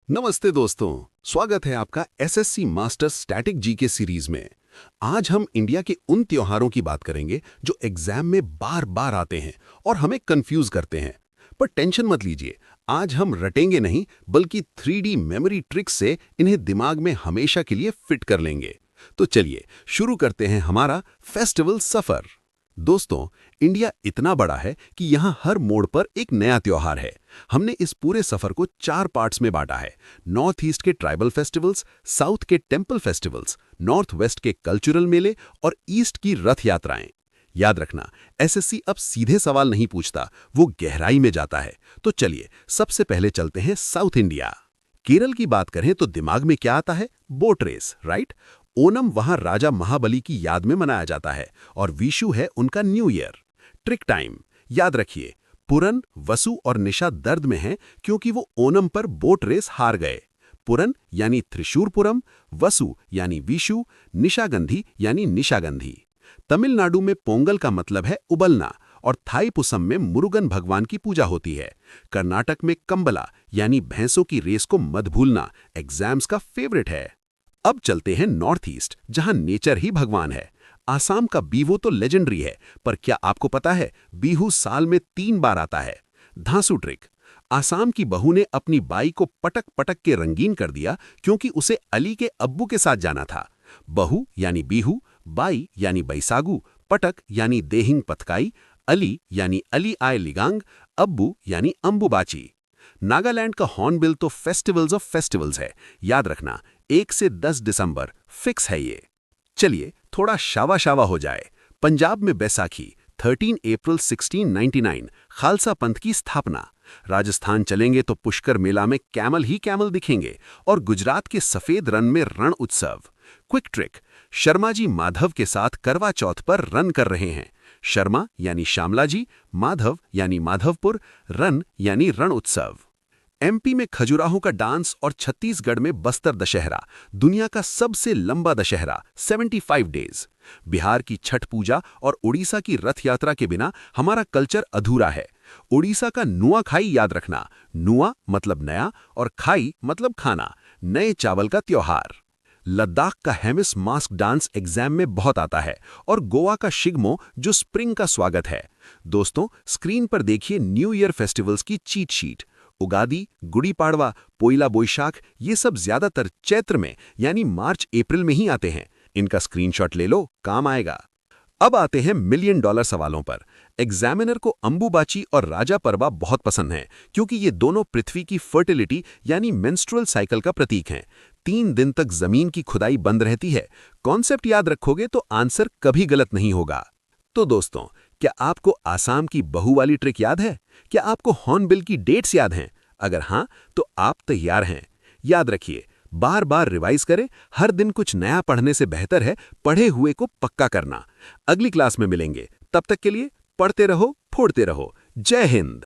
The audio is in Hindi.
नमस्ते दोस्तों, स्वागत है आपका SSC master static GK series में। आज हम इंडिया के उन त्योहारों की बात करेंगे जो एग्जाम में बार बार आते हैं और हमें कंफ्यूज करते हैं। पर टेंशन मत लीजिए, आज हम रटेंगे नहीं बल्कि 3D मेमोरी ट्रिक्स से इन्हें दिमाग में हमेशा के लिए फिट कर लेंगे। तो चलिए शुरू करते हैं हमारा फेस्टिवल सफर। दोस्तों, इंडिया इतना बड़ा है कि यहाँ हर मोड़ पर एक नया त्योहार है। हमने इस पूरे सफर को 4 पार्ट्स में बांटा है। नॉर्थ ईस्ट के ट्राइबल फेस्टिवल्स, साउथ के टेम्पल फेस्टिवल्स, नॉर्थ वेस्ट के कल्चरल मेले और ईस्ट की रथ यात्राएं। याद रखना, एसएससी अब सीधे सवाल नहीं पूछता, वो गहराई में जाता है। तो चलिए सबसे पहले चलते हैं साउथ इंडिया। केरल की बात करें तो दिमाग में क्या आता है? Boat race, right. ओनम वहां राजा महाबली की याद में मनाया जाता है और विशु है उनका न्यू ईयर। ट्रिक टाइम, याद रखिए, पुरन, वसु और निशा दर्द में हैं क्योंकि वो ओनम पर बोट रेस हार गए। पुरन यानी त्रिशूरपुरम, वसु यानी विशु, निशागंधी यानी निशागंधी। तमिलनाडु में पोंगल का मतलब है उबलना और थाईपुसम में मुरुगन भगवान की पूजा होती है। कर्नाटक में कंबला यानी भैंसों की रेस को मत भूलना, एग्जाम्स का फेवरेट है। अब चलते हैं नॉर्थ ईस्ट, जहां नेचर ही भगवान है। आसाम का बीहू तो लेजेंडरी है, पर क्या आपको पता है बीहू साल में 3 बार आता है? धांसू ट्रिक, आसाम की बहू ने अपनी बाई को पटक पटक के रंगीन कर दिया क्योंकि उसे अली के अब्बू के साथ जाना था। बहू यानी बीहू, बाई यानी बैसागु, पटक यानी देहिंग पथकाई, अली यानी अली आय लिगांग, अब्बू यानी अंबुबाची। नागालैंड का हॉर्नबिल तो फेस्टिवल्स ऑफ फेस्टिवल्स है, याद रखना 1 से 10 दिसंबर फिक्स है ये। चलिए थोड़ा शावा शावा हो जाए। पंजाब में बैसाखी 13 अप्रैल 1699, खालसा पंथ की स्थापना। राजस्थान चलेंगे तो पुष्कर मेला में कैमल ही कैमल दिखेंगे और गुजरात के सफेद रण में रण उत्सव। क्विक ट्रिक, शर्मा जी माधव के साथ करवा चौथ पर रन कर रहे हैं। शर्मा यानी श्यामला जी, माधव यानी माधवपुर, रन यानी रण उत्सव। एमपी में खजुराहो का डांस और छत्तीसगढ़ में बस्तर दशहरा, दुनिया का सबसे लंबा दशहरा 75 डेज। बिहार की छठ पूजा और उड़ीसा की रथ यात्रा के बिना हमारा कल्चर अधूरा है। उड़ीसा का नुआ खाई याद रखना, नुआ मतलब नया और खाई मतलब खाना, नए चावल का त्योहार। लद्दाख का हेमिस मास्क डांस एग्जाम में बहुत आता है और गोवा का शिगमो जो स्प्रिंग का स्वागत है। दोस्तों, स्क्रीन पर देखिए न्यू ईयर फेस्टिवल्स की चीट शीट। उगादी, गुड़ी पाड़वा, पोइला बोईशाख, ये सब ज्यादातर चैत्र में यानी मार्च अप्रैल में ही आते हैं। इनका स्क्रीनशॉट ले लो, काम आएगा। अब आते हैं मिलियन डॉलर सवालों पर। एग्जामिनर को अंबुबाची और राजा परवा बहुत पसंद है क्योंकि ये दोनों पृथ्वी की फर्टिलिटी यानी मेंस्ट्रुअल साइकिल का प्रतीक हैं। 3 दिन तक जमीन की खुदाई बंद रहती है। कॉन्सेप्ट याद रखोगे तो आंसर कभी गलत नहीं होगा। तो दोस्तों, क्या आपको आसाम की बहू वाली ट्रिक याद है? क्या आपको हॉर्नबिल की डेट्स याद हैं? अगर हाँ, तो आप तैयार हैं। याद रखिए, बार बार रिवाइज करें। हर दिन कुछ नया पढ़ने से बेहतर है पढ़े हुए को पक्का करना। अगली क्लास में मिलेंगे, तब तक के लिए पढ़ते रहो, फोड़ते रहो। जय हिंद।